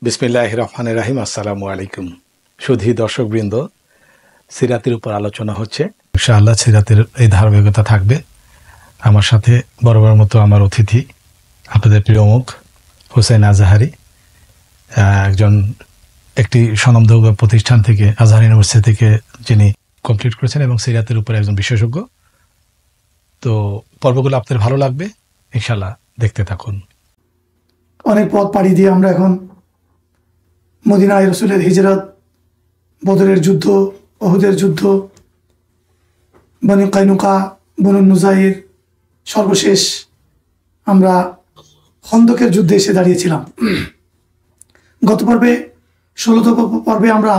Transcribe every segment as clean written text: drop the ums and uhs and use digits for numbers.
বিসমিল্লাহির রহমানির রহিম। আসসালামু আলাইকুম। সুধী দর্শকবৃন্দ, সিরাতের উপর আলোচনা হচ্ছে। ইনশাআল্লাহ সিরাতের এই ধারাবাহিকতা থাকবে। আমার সাথে বরাবর মতো আমার অতিথি, আপনাদের প্রিয় মুখ হোসেন আজহারি, একটি স্বনামধন্য প্রতিষ্ঠান থেকে, আজহার ইউনিভার্সিটি থেকে যিনি কমপ্লিট করেছেন এবং সিরাতের উপর একজন বিশেষজ্ঞ। তো পর্বগুলো আপনাদের ভালো লাগবে, ইনশাআল্লাহ দেখতে থাকুন। অনেক পথ পাড়ি দিয়ে আমরা এখন মদিনায় রসুলের হিজরত, বদরের যুদ্ধ, ওহুদের যুদ্ধ, বনি কাইনুকা, বনু নুজাইর, সর্বশেষ আমরা খন্দকের যুদ্ধে এসে দাঁড়িয়েছিলাম। গত পর্বে 16তম পর্বে আমরা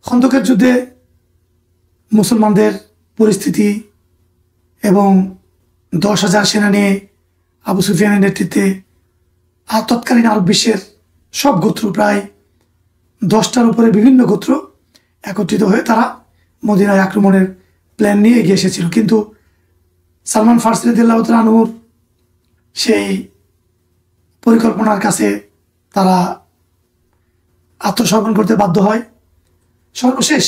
খন্দকের যুদ্ধে মুসলমানদের পরিস্থিতি এবং 10,000 সেনা নিয়ে আবু সুফিয়ানের নেতৃত্বে তৎকালীন আরব বিশ্বের সব গোত্র, প্রায় 10টার উপরে বিভিন্ন গোত্র একত্রিত হয়ে তারা মদিনায় আক্রমণের প্ল্যান নিয়ে এগিয়ে এসেছিল। কিন্তু সালমান ফারসি রাদিয়াল্লাহু তাআলা আনহুর সেই পরিকল্পনার কাছে তারা আত্মসমর্পণ করতে বাধ্য হয়। সর্বশেষ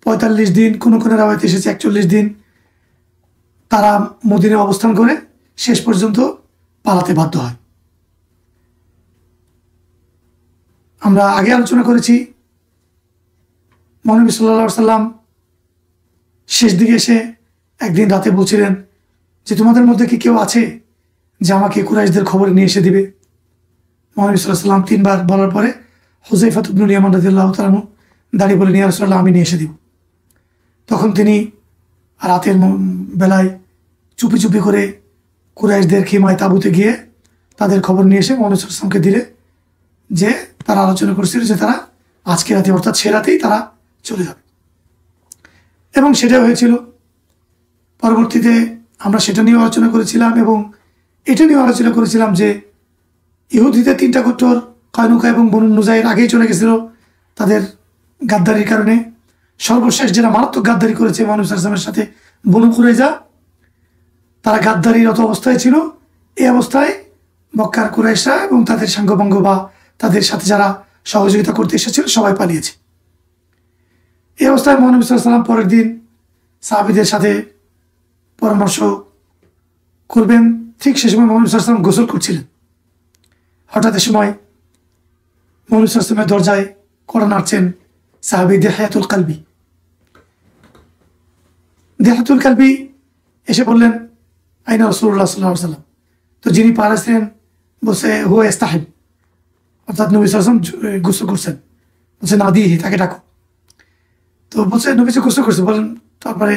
45 দিন, কোনো রাওয়ায়াতে এসেছে 41 দিন তারা মদিনায় অবস্থান করে শেষ পর্যন্ত পালাতে বাধ্য হয়। আমরা আগে আলোচনা করেছি, মহানবী সাল্লাল্লাহু আলাইহি সাল্লাম শেষ দিকে এসে একদিন রাতে বলছিলেন যে তোমাদের মধ্যে কি কেউ আছে যে আমাকে কুরাইশদের খবর নিয়ে এসে দিবে? মহানবী সাল্লাল্লাহু আলাইহি সাল্লাম 3 বার বলার পরে হুযায়ফা ইবনুল ইয়ামান রাদিয়াল্লাহু তাআলা আনহু দাঁড়িয়ে বলেন, ইয়া রাসূলুল্লাহ, আমি নিয়ে এসে দিব। তখন তিনি রাতের বেলায় চুপি চুপি করে কুরাইশদের খিমায় তাঁবুতে গিয়ে তাদের খবর নিয়ে এসে মহানবী সাল্লাল্লাহু আলাইহি সাল্লামকে দিলে যে তারা আলোচনা করছিল যে তারা আজকে রাতে, অর্থাৎ সে রাতেই তারা চলে যাবে। এবং সেটা হয়েছিল। পরবর্তীতে আমরা সেটা নিয়েও আলোচনা করেছিলাম এবং এটা নিয়েও আলোচনা করেছিলাম যে ইহুদিদের 3টা গোত্র, কায়নুকা এবং বনু নুজাইর, আগেই চলে গেছিল তাদের গাদ্দারির কারণে। সর্বশেষ যারা মারাত্মক গাদ্দারি করেছে মহানবী সাল্লাল্লাহু আলাইহি ওয়াসাল্লামের সাথে, বনু কুরাইজা, তারা গাদ্দারিরত অবস্থায় ছিল। এই অবস্থায় মক্কার কুরাইশরা এবং তাদের সাঙ্গপাঙ্গ বা তাদের সাথে যারা সহযোগিতা করতে এসেছিল সবাই পালিয়েছে। এই অবস্থায় মহানবী সাল্লাল্লাহু আলাইহি ওয়াসাল্লাম পরের দিন সাহাবীদের সাথে পরামর্শ করবেন। ঠিক সে সময় মহানবী সাল্লাল্লাহু আলাইহি ওয়াসাল্লাম গোসল করছিলেন। হঠাৎ এ সময় মহানবী সাল্লাল্লাহু আলাইহি ওয়াসাল্লামের দরজায় কড়া নাড়ছেন সাহাবী দিহয়াতুল কালবি। দিহয়াতুল কালবি এসে বললেন, আইনা রাসূলুল্লাহ সাল্লাল্লাহু আলাইহি ওয়াসাল্লাম। তো যিনি পাহারা ছিলেন বলছে, হুয়া ইস্তাহিব, অর্থাৎ নবী সাল্লাল্লাহু আলাইহি ওয়াসাল্লাম গোসল করছেন। বলছে, নাদিহি, তাকে ডাকো। তো বলছে নবী গোসল করছে বলেন। তারপরে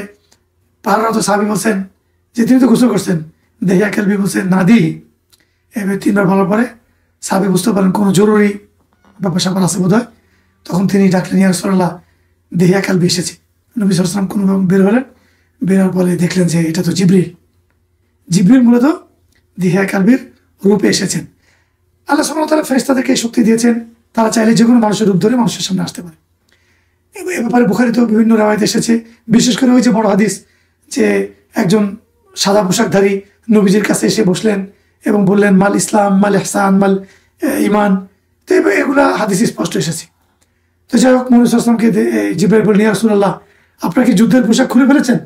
পাহারারত সাহাবী বলছেন যে তিনি তো গোসল করছেন। দিহয়া কালবি বলছেন, নাদিহি। এবার 3 বার বলার পরে সাহাবী বুঝতে পারেন কোনো জরুরি ব্যাপার স্যাপার আছে বোধ হয়। তখন তিনি ডাকলেন, ইয়া রাসূলুল্লাহ, দিহয়া কালবি এসেছে। নবী সাল্লাল্লাহু আলাইহি ওয়াসাল্লাম কোনো বের হলেন। বেরোর পরে দেখলেন যে এটা তো জিবরিল। জিবরিল মূলত দিহয়া কালবির রূপে এসেছেন। আল্লাহ সুবহানাহু ওয়া তাআলা ফেরেশতাদেরকে শক্তি দিয়েছেন, তারা চাইলে যে কোনো মানুষের রূপ ধরে মানুষের সামনে আসতে পারে। এ ব্যাপারে বুখারীতেও বিভিন্ন রাওয়ায়াত এসেছে। বিশেষ করে ওই যে বড় হাদিস যে একজন সাদা পোশাকধারী নবীজির কাছে এসে বসলেন এবং বললেন, মাল ইসলাম, মাল ইহসান, মাল ইমান। তো এগুলা হাদিস স্পষ্ট এসেছে। তো যাই হোক, মহানবী সাল্লাল্লাহু আলাইহি ওয়াসাল্লামকে জিবরাইল বললেন, ইয়া রাসূলুল্লাহ, আপনারা কি যুদ্ধের পোশাক খুলে ফেলেছেন?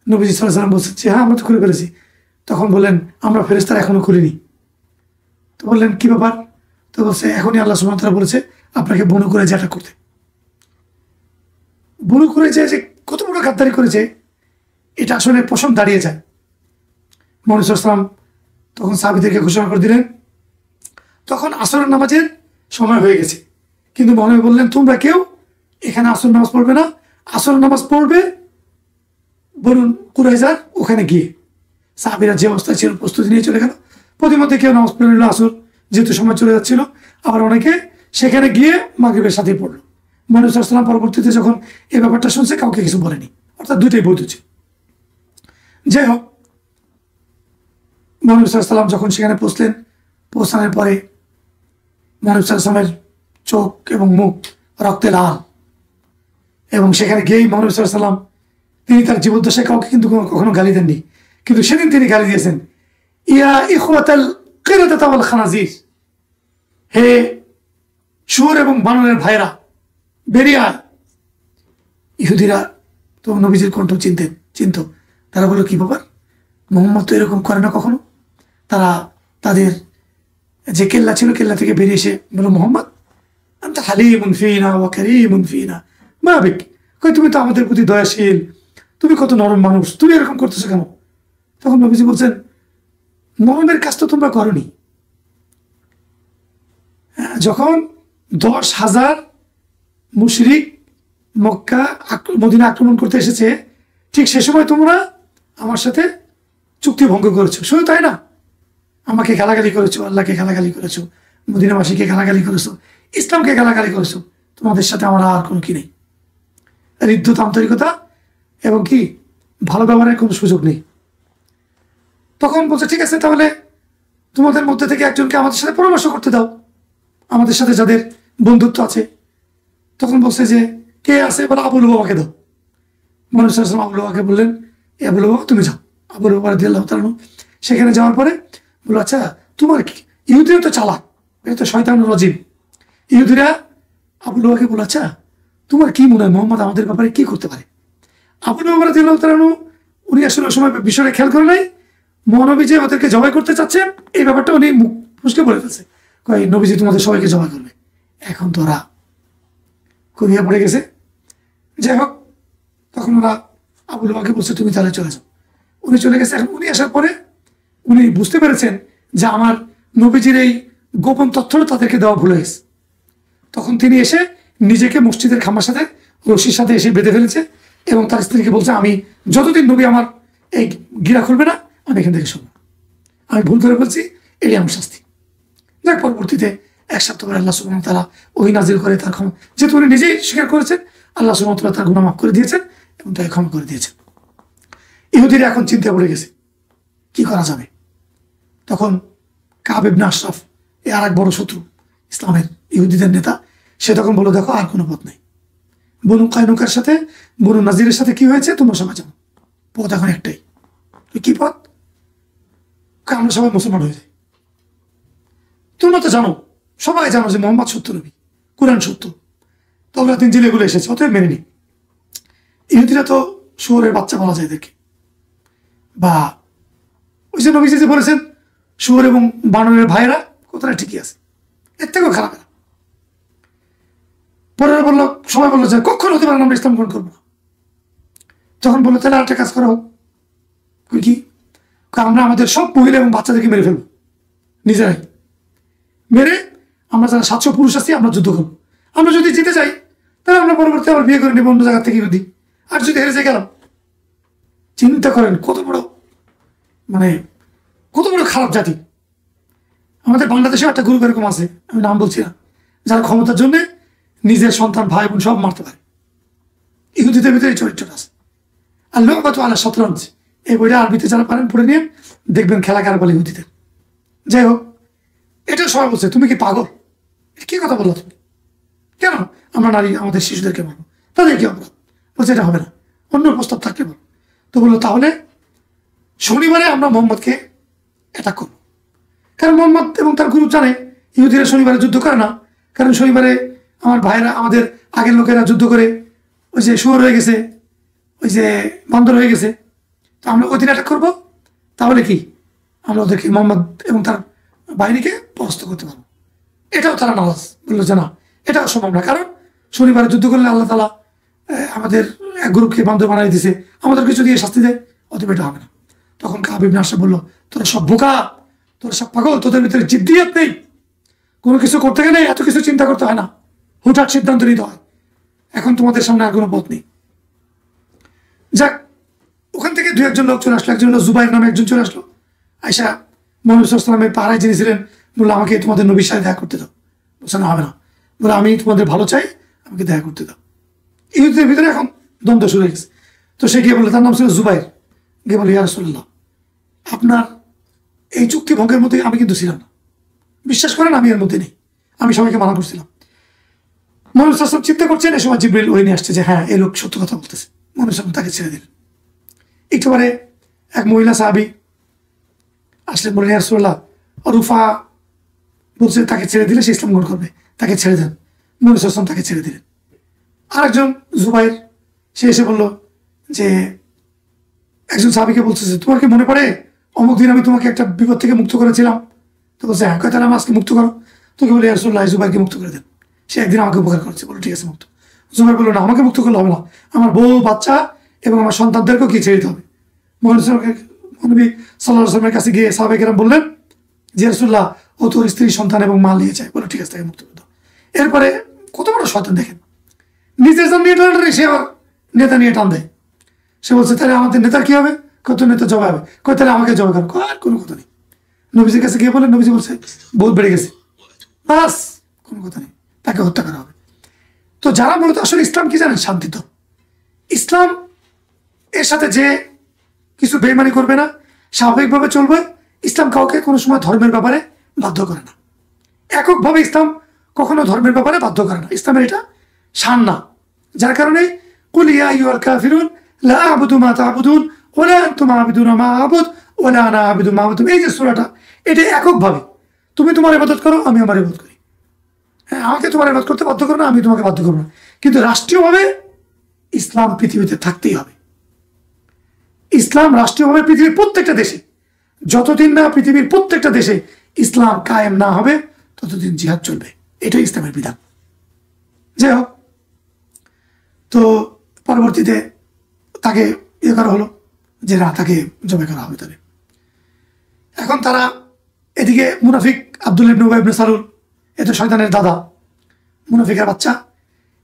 নবীজি সাল্লাল্লাহু আলাইহি ওয়াসাল্লাম বলছেন যে হ্যাঁ, আমরা তো খুলে ফেলেছি। তখন বললেন, আমরা ফেরেশতারা এখনো খুলিনি। তো বললেন, কি ব্যাপার? তো বলছে, এখনই আল্লাহ সুবহানাহু ওয়া তাআলা বলেছে আপনাকে বনু কুরাইজা অ্যাটাক করতে। বনু কুরাইজা যে কত বড় গাদ্দারি করেছে এটা আসলে প্রশ্ন দাঁড়িয়ে যায়। মহানবী সাল্লাল্লাহু আলাইহি ওয়াসাল্লাম তখন সাহাবীদেরকে ঘোষণা করে দিলেন। তখন আসরের নামাজের সময় হয়ে গেছে, কিন্তু মহানবী বললেন, তোমরা কেউ এখানে আসর নামাজ পড়বে না, আসর নামাজ পড়বে বনু কুরাইজার ওখানে গিয়ে। সাহাবীরা যে অবস্থায় ছিল প্রস্তুতি নিয়ে চলে গেল। প্রতিমধ্যে কেউ নামাজ পড়ে নিল আসর, যেহেতু সময় চলে যাচ্ছিল। আবার অনেকে সেখানে গিয়ে মাগরিবের সাথেই পড়লো। মহানবী সাল্লাল্লাহু আলাইহি ওয়াসাল্লাম পরবর্তীতে যখন এই ব্যাপারটা শুনছে কাউকে কিছু বলেনি, অর্থাৎ দুইটাই বৈধ ছিল। যাই হোক, মহানবী সাল্লাল্লাহু আলাইহি ওয়াসাল্লাম যখন সেখানে পৌঁছানোর পরে মহানবী সাল্লাল্লাহু আলাইহি ওয়াসাল্লামের চোখ এবং মুখ রক্তে লাল। এবং সেখানে গিয়েই মহানবী সাল্লাল্লাহু আলাইহি ওয়াসাল্লাম তিনি তার জীবদ্দশায় কাউকে কিন্তু কখনো গালি দেননি, কিন্তু সেদিন তিনি গালি দিয়েছেন, ইয়া ইখওয়াতাল কিরাদাতা ওয়াল খানাজির, হে শুয়োর এবং বানরের ভাইরা বেরিয়ে আয়। ইহুদিরা তো নবীজির কণ্ঠ চিনত। তারা বলল, কি ব্যাপার, মোহাম্মদ তো এরকম করে না কখনো। তারা তাদের যে কেল্লা ছিল, কেল্লা থেকে বেরিয়ে এসে বলল, মোহাম্মদ আনতা হালিমুন ফিনা ওয়া কারীমুন ফিনা মা বিক, কই তুমি তো আমাদের প্রতি দয়াশীল, তুমি কত নরম মানুষ, তুমি এরকম করতেছো কেন? তখন নবীজি বলছেন, নরমের কাজ তো তোমরা করনি। যখন 10,000 মুশরিক মক্কা মদিনা আক্রমণ করতে এসেছে, ঠিক সে সময় তোমরা আমার সাথে চুক্তি ভঙ্গ করেছো, শুধু তাই না, আমাকে গালাগালি করেছো, আল্লাহকে গালাগালি করেছো, মদিনাবাসীকে গালাগালি করেছো, ইসলামকে গালাগালি করেছো। তোমাদের সাথে আমার আর কোনো কি নেই, হৃদ্যত আন্তরিকতা এবং কি ভালো ব্যবহারের কোনো সুযোগ নেই। তখন বলছে, ঠিক আছে, তাহলে তোমাদের মধ্যে থেকে একজনকে আমাদের সাথে পরামর্শ করতে দাও, আমাদের সাথে যাদের বন্ধুত্ব আছে। তখন বলছে যে কে আছে, বলে আবু লুবাবাকে দাও। মানুষ আবু লুবাবাকে বললেন, এ আবু লুবাবা তুমি যাও। আবু লুবাবা রাদিয়াল্লাহু তাআলা সেখানে যাওয়ার পরে বললো, আচ্ছা তোমার কি, ইহুদিরা তো চালাক, এটা তো শয়তানুর রাজিম। ইহুদিরা আবু লুবাবাকে বললো, আচ্ছা তোমার কি মনে হয় মোহাম্মদ আমাদের ব্যাপারে কি করতে পারে? আবু লুবাবা রাদিয়াল্লাহু তাআলা উনি আসলে ওই সময় বিষয়টা খেয়াল করে নাই। মহানবী যে ওদেরকে জবাই করতে চাচ্ছেন এই ব্যাপারটা উনি মুখ ফুসকে বলে ফেলছে, কয় নবীজি তোমাদের সবাইকে জবাই করবে। এখন তো ওরা করিয়া পড়ে গেছে। যাই হোক, তখন ওরা আবু লুবাবাকে বলছে, তুমি তাহলে চলে যাও। উনি চলে গেছে। এখন উনি আসার পরে উনি বুঝতে পেরেছেন যে আমার নবীজির এই গোপন তথ্যটা তাদেরকে দেওয়া ভুলে গেছে। তখন তিনি এসে নিজেকে মসজিদের খামার সাথে রশির সাথে এসে বেঁধে ফেলেছে এবং তার স্ত্রীকে বলছে, আমি যতদিন নবী আমার এই গিরা খুলবে না আমি এখান থেকে শুনবো, আমি ভুল করে বলছি, এটাই আমার শাস্তি। যাক, পরবর্তীতে 1 সপ্তাহ পরে আল্লাহ সুবহানাহু ওয়া তাআলা ওহী নাযিল করে তার ক্ষমা, যেহেতু উনি নিজেই স্বীকার করেছেন, আল্লাহ সুবহানাহু ওয়া তাআলা তার গুনাহ মাফ করে দিয়েছেন এবং তাকে ক্ষমা করে দিয়েছেন। ইহুদিরা এখন চিন্তায় পড়ে গেছে কি করা যাবে। তখন কাব ইবনে আশরাফ, এ আর এক বড় শত্রু ইসলামের, ইহুদিদের নেতা, সে তখন বলল, দেখো আর কোনো পথ নেই। বনু কায়নুকার সাথে, বনু নাজিরের সাথে কি হয়েছে তোমরা সবাই জানো, পথ এখন একটাই। কি পথ? আমরা সবাই মুসলমান হয়ে যাই। তোমরা তো জানো, সবাই জানো যে মোহাম্মদ সত্য নবী, কুরআন সত্য, তাওরাত ইনজিল এগুলো এসেছে, অতএব মেনে নি। ইহুদিরা তো শুয়োরের বাচ্চা বলা যায় এদেরকে, বা ওই যে নবী যে বলেছেন শুয়োর এবং বানরের ভাইরা, কথাটা ঠিকই আছে, এর থেকেও খারাপ না। পরে বললো, সবাই বললো যে কখন হতে পারে আমরা ইসলাম গ্রহণ করবো না। তখন বললো, তাহলে আরেকটা কাজ করা হোক। কি? আমরা আমাদের সব মহিলা এবং বাচ্চাদেরকে মেরে ফেলবো, নিজেরাই মেরে আমরা যারা 700 পুরুষ আছি আমরা যুদ্ধ করবো। আমরা যদি জিতে যাই তাহলে আমরা পরবর্তী আবার বিয়ে করে নেব অন্য জায়গা থেকে ইহুদি, আর যদি হেরে যাই গেলাম। চিন্তা করেন কত বড়, মানে কত বড় খারাপ জাতি। আমাদের বাংলাদেশেও একটা গ্রুপ এরকম আছে, আমি নাম বলছি না, যারা ক্ষমতার জন্য নিজের সন্তান ভাই বোন সব মারতে পারে। ইহুদিদের ভিতরে এই চরিত্রটা আছে। আর লোকগত আলা শতরঞ্জ, এই বইটা আরবিতে যারা পারেন পড়ে নিয়ে দেখবেন খেলা কারা বলে ইহুদিদের। যাই হোক, এটা সবাই বলছে, তুমি কি পাগল, কি কথা বললো তুমি, কেন আমরা নারী আমাদের শিশুদেরকে মারবো, তাদের কি অপরাধ? বলছে এটা হবে না, অন্য প্রস্তাব থাকলে বল। তো বললো, তাহলে শনিবারে আমরা মোহাম্মদকে অ্যাটাক করবো। কারণ মোহাম্মদ এবং তার গ্রুপ জানে ইহুদিরা শনিবারে যুদ্ধ করে না, কারণ শনিবারে আমার ভাইরা, আমাদের আগের লোকেরা যুদ্ধ করে ওই যে শুয়োর হয়ে গেছে, ওই যে বান্দর হয়ে গেছে, তো আমরা ওই দিন অ্যাটাক করবো। তাহলে কি আমরা ওদেরকে, মোহাম্মদ এবং তার বাহিনীকে পরাস্ত করতে পারবো। এটাও তারা নারাজ, বললো যে না, এটাও সম্ভব না, কারণ শনিবারে যুদ্ধ করলে আল্লাহ তাআলা আমাদের এক গ্রুপকে বান্দর বানাই দিছে, আমাদের কিছু দিয়ে শাস্তি দেয়, অতএব এটা হবে না। তখন কাব ইবনে আশরাফ বললো, তোরা সব বোকা, তোরা সব পাগল, তোদের ভিতরে জিদ্দিয়াত নেই, কোনো কিছু করতে গেলে এত কিছু চিন্তা করতে হয় না, হুটহাট সিদ্ধান্ত নিতে হয়। এখন তোমাদের সামনে আর কোনো পথ নেই। যাক, ওখান থেকে 2-1 লোক চলে আসলো। একজন হলো জুবাইর নামে একজন চলে আসলো। আয়সা মুহাম্মদ সাল্লাল্লাহু আলাইহি ওয়াসাল্লামের পাড়ায় যিনি ছিলেন, বললো আমাকে তোমাদের নবীর সাথে দেখা করতে দাও। বলছে না, হবে না, বলে আমি তোমাদের ভালো চাই, আমাকে দেখা করতে দাও। ইহুদিদের ভিতরে এখন দ্বন্দ্ব শুরু হয়ে গেছে। তো সে গিয়ে বললো, তার নাম ছিল জুবাইর, গিয়ে বলে, ইয়া রাসূলুল্লাহ, আপনার এই চুক্তি ভঙ্গের মধ্যে আমি কিন্তু ছিলাম না, বিশ্বাস করেন আমি এর মধ্যে নেই, আমি সবাইকে মানা করছিলাম। মুহাম্মদ সাল্লাল্লাহু আলাইহি ওয়াসাল্লাম চিন্তা করছেন, এই সময় জিবরিল ওই নিয়ে আসছে যে হ্যাঁ এই লোক সত্য কথা বলতেছে। মুহাম্মদ সাল্লাল্লাহু আলাইহি ওয়াসাল্লাম তাকে ছেড়ে দিলেন। একটু পরে এক মহিলা সাহাবী আসলে বললেন, ইয়া রাসূলুল্লাহ, রুফা বলছে তাকে ছেড়ে দিলে সে ইসলাম গ্রহণ করবে, তাকে ছেড়ে দেন। নবী সাল্লাল্লাহু আলাইহি ওয়াসাল্লাম তাকে ছেড়ে দিলেন। আরেকজন জুবাইর, সে এসে বলল যে একজন সাহাবীকে বলছে যে তোমার কি মনে পড়ে অমুক দিন আমি তোমাকে একটা বিপদ থেকে মুক্ত করেছিলাম? তো বলছে হ্যাঁ। তাহলে আমি আজকে মুক্ত করো। তোকে বলে ইয়া রাসূলুল্লাহ জুবাইরকে মুক্ত করে দেন, সে একদিন আমাকে উপকার করেছে। বলো ঠিক আছে মুক্ত। জুবাইর বললো না, আমাকে মুক্ত করলে হবে না, আমার বউ বাচ্চা এবং আমার সন্তানদেরকেও কি ছেড়ে দিতে হবে। নবী সাল্লাল্লাহু আলাইহি ওয়াসাল্লামের কাছে গিয়ে সাহাবায়ে কেরাম বললেন যে রাসূলুল্লাহ ও তোর স্ত্রী সন্তান এবং মাল নিয়ে যায়। বলো ঠিক আছে, তাকে মুক্ত করে দাও। এরপরে কত বড় শয়তান দেখেন, নিজের জন্য নিয়ে টান, সে আবার নেতা নিয়ে টান দেয়। সে বলছে তাহলে আমাদের নেতার কি হবে? কত নেতা জবাই হবে, কয় তাহলে আমাকে জবাই করো। আর কোনো কথা নেই। নবীজির কাছে গিয়ে বলেন, নবীজি বলছে বহুত বেড়ে গেছে, বাস কোনো কথা নেই, তাকে হত্যা করা হবে। তো যারা মূলত আসলে ইসলাম কি জানেন, শান্তি। তো ইসলাম এর সাথে যে কিছু বেইমানি করবে না, স্বাভাবিকভাবে চলবে। ইসলাম কাউকে কোনো সময় ধর্মের ব্যাপারে বাধ্য করে না। এককভাবে ইসলাম কখনো ধর্মের ব্যাপারে বাধ্য করে না, ইসলামের এটা শান না। যার কারণে কুল ইয়া আইয়ুহাল কাফিরুন লা আ'বুদু মা তা'বুদুন ওয়া লা আনতুম আ'বিদুনা মা আ'বুদু ওয়া লা আনা আ'বিদু মা আ'বুদতুম। এই যে সূরাটা, এটা এককভাবে তুমি তোমার ইবাদত করো, আমি আমার ইবাদত করি। হ্যাঁ, আমাকে তোমার ইবাদত করতে বাধ্য করো না, আমি তোমাকে বাধ্য করবো না। কিন্তু রাষ্ট্রীয়ভাবে ইসলাম পৃথিবীতে থাকতেই হবে। ইসলাম রাষ্ট্রীয়ভাবে পৃথিবীর প্রত্যেকটা দেশে, যতদিন না পৃথিবীর প্রত্যেকটা দেশে ইসলাম কায়েম না হবে ততদিন জিহাদ চলবে। এটাই ইসলামের বিধান। যাই হোক, তো পরবর্তীতে তাকে ইয়ে করা হলো যে না, তাকে জবাই করা হবে। তাহলে এখন তারা এদিকে মুনাফিক আব্দুল্লাহ ইবনে উবাই ইবনে সালুল, এ তো শয়তানের দাদা, মুনাফিকের বাচ্চা,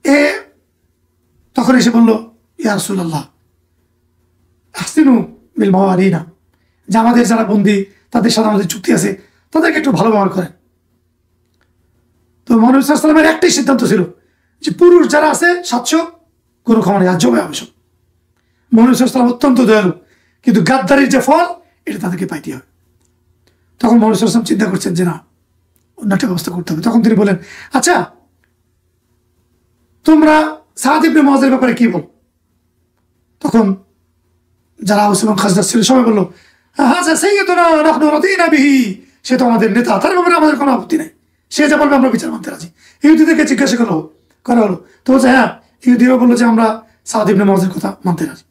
এ তখন এসে বলল ইয়া রাসূলুল্লাহ আহসিনু বিল মাওয়ারিনা, যে আমাদের যারা বন্দী তাদের সাথে আমাদের চুক্তি আছে, তাদেরকে একটু ভালো ব্যবহার করেন। তো মুহাম্মদ সাল্লাল্লাহু আলাইহি ওয়াসাল্লামের একটাই সিদ্ধান্ত ছিল যে পুরুষ যারা আছে 700 কোনো ক্ষমা নেই, আর জবাই হবে সব। মুহাম্মদ সাল্লাল্লাহু আলাইহি ওয়াসাল্লাম অত্যন্ত দয়ালু, কিন্তু গাদ্দারির যে ফল এটা তাদেরকে পাইতে হবে। তখন মুহাম্মদ সাল্লাল্লাহু আলাইহি ওয়াসাল্লাম চিন্তা করছেন যে না, অন্য একটা ব্যবস্থা করতে হবে। তখন তিনি বলেন, আচ্ছা তোমরা সাদ ইবনে মুআযের ব্যাপারে কি বল? তখন যারা আওস এবং খাজরাজ ছিল সবাই বললো, হাযা সাইয়্যিদুনা নাহনু রাদিনা বিহি, সে তো আমাদের নেতা, তার ব্যাপারে আমাদের কোনো আপত্তি নেই, সে যা বলবে আমরা বিচার মানতে রাজি। ইহুদিদেরকে জিজ্ঞাসা করা হলো, তো বলছে হ্যাঁ, ইহুদিরা বললো যে আমরা সাদ ইবনে মুআযের কথা মানতে রাজি।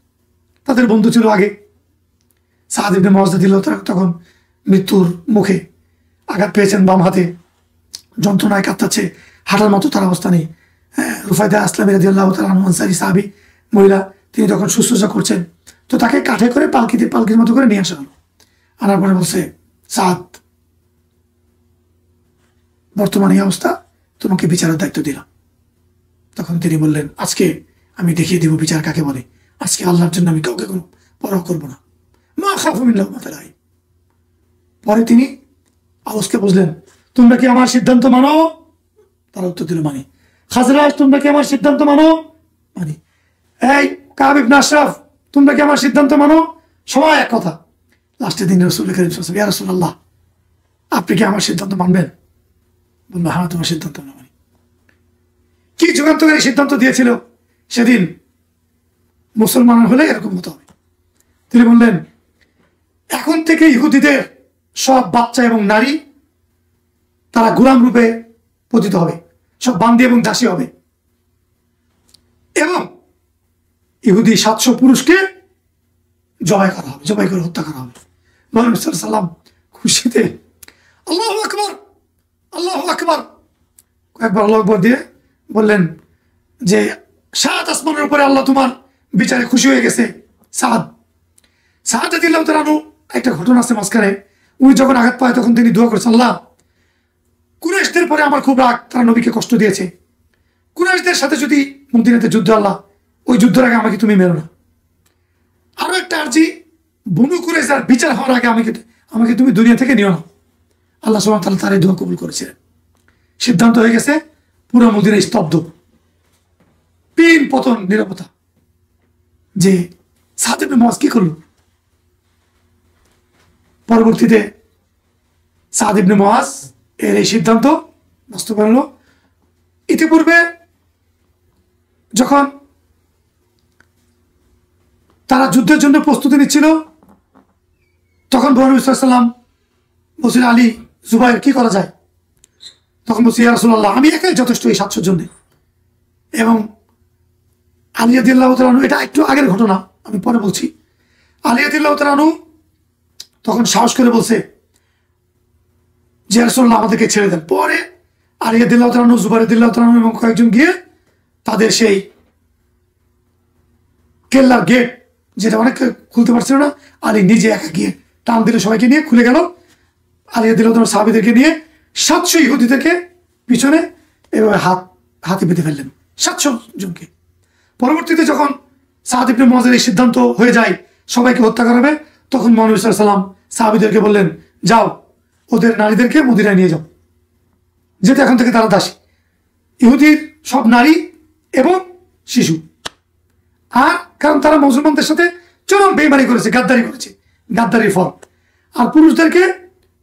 তাদের বন্ধু ছিল আগে। সাদ ইবনে মুআয দিল তখন মৃত্যুর মুখে, আঘাত পেয়েছেন বাম হাতে, যন্ত্রণায় কাঁপতাছে, হাঁটার মতো তার অবস্থা নেই। রুফায়দা আসলামী রাদিয়াল্লাহু তাআলা আনহু আনসারী সাহাবী মহিলা, তিনি তখন শুশ্রূষা করছেন। তো তাকে কাঠে করে পালকির মতো করে নিয়ে আসা হলো। আনার পরে বলছে, সাদ বর্তমানে এই অবস্থা, তোমাকে বিচারের দায়িত্ব দিলাম। তখন তিনি বললেন, আজকে আমি দেখিয়ে দিব বিচার কাকে বলে। আজকে আল্লাহর জন্য আমি কাউকে কোনো পরোয়া করবো না, মা খাফু মিন লাওমাতি লাইম। পরে তিনি আওসকে বুঝলেন, তোমরা কি আমার সিদ্ধান্ত মানো? তারা উত্তর দিল, মানি। খাজরাজ, তোমরা কি আমার সিদ্ধান্ত মানো? মানি। এই কাব ইবনে আশরাফ, তোমরা কি আমার সিদ্ধান্ত মানো? সবাই এক কথা। লাস্টের দিন রাসূল করিম সাল্লাল্লাহু আলাইহি ওয়াসাল্লাম, ইয়া রাসূলুল্লাহ আপনি কি আমার সিদ্ধান্ত মানবেন? বলল, হ্যাঁ তোমার সিদ্ধান্ত মানি। কি যুগান্তকারী সিদ্ধান্ত দিয়েছিল সেদিন, মুসলমান হলে এরকম হতে হবে। তিনি বললেন, এখন থেকে ইহুদিদের সব বাচ্চা এবং নারী তারা গোলাম রূপে পতিত হবে, সব বান্দি এবং দাসী হবে, এবং ইহুদি 700 পুরুষকে জবাই করা হবে, জবাই করে হত্যা করা হবে। মুহাম্মদ সাল্লাল্লাহু আলাইহি ওয়াসাল্লাম খুশিতে আল্লাহু আকবার, আল্লাহু আকবার কয়েকবার আল্লাহু আকবার দিয়ে বললেন যে 7 আসমানের উপরে আল্লাহ তোমার বিচারে খুশি হয়ে গেছে। সাদ রাদিয়াল্লাহু তাআলা আনহু, একটা ঘটনা আছে মাঝখানে, উনি যখন আঘাত পায় তখন তিনি দোয়া করেছেন, আল্লাহ কুরাইশদের পরে আমার খুব রাগ, তারা নবীকে কষ্ট দিয়েছে, কুরাইশদের সাথে যদি মদিনাতে যুদ্ধ, আল্লাহ ওই যুদ্ধের আগে আমাকে তুমি মেরো না। আরো একটা আরজি, বনু কুরাইশার বিচার হওয়ার আগে আমাকে তুমি দুনিয়া থেকে নিও না। আল্লাহ সুবহানাহু ওয়া তাআলা তার এই দোয়া কবুল করেছিলেন। সিদ্ধান্ত হয়ে গেছে, পুরো মদিনা স্তব্ধ, পিন পতন, নিরাপত্তা। যে সাদ ইবনে মুআয কি করলো? পরবর্তীতে সাদ ইবনে মুআয এর এই সিদ্ধান্ত বাস্তবায়ন হলো। ইতিপূর্বে যখন তারা যুদ্ধের জন্য প্রস্তুতি নিচ্ছিল, তখন মুহাম্মদ সাল্লাল্লাহু আলাইহি ওয়াসাল্লাম বলছিলেন, আলী, জুবাইর কি করা যায়? তখন বলছি, ইয়া রাসূলুল্লাহ আমি একাই যথেষ্ট এই 700 জন্য। এবং আলী রাদিয়াল্লাহু তাআলা আনহু, এটা একটু আগের ঘটনা, আমি পরে বলছি। আলী রাদিয়াল্লাহু তাআলা আনহু তখন সাহস করে বলছে যে রাসূলুল্লাহ আমাদেরকে ছেড়ে দেন। পরে আলী রাদিয়াল্লাহু তাআলা আনহু, জুবাইর রাদিয়াল্লাহু তাআলা আনহু এবং কয়েকজন গিয়ে তাদের সেই কেল্লার গেট, যেটা অনেকে খুলতে পারছিল না, আলী নিজে একা গিয়ে টান দিলে সবাইকে নিয়ে খুলে গেল। আলী রাদিয়াল্লাহু তাআলা সাহাবীদেরকে নিয়ে 700 ইহুদিদেরকে পিছনে এভাবে হাতে বেঁধে ফেললেন, 700 জনকে। পরবর্তীতে যখন সাদ ইবনে মুআযের এই সিদ্ধান্ত হয়ে যায় সবাইকে হত্যা করাবে, তখন মহানবী সাল্লাল্লাহু আলাইহি ওয়াসাল্লাম সাহাবীদেরকে বললেন, যাও ওদের নারীদেরকে মদিনায় নিয়ে যাও, যেটা এখন থেকে তারা দাসী। ইহুদির সব নারী এবং শিশু। আর কারণ তারা মুসলমানদের সাথে চরম বেইমানি করেছে, গাদ্দারি করেছে, গাদ্দারির ফল। আর পুরুষদেরকে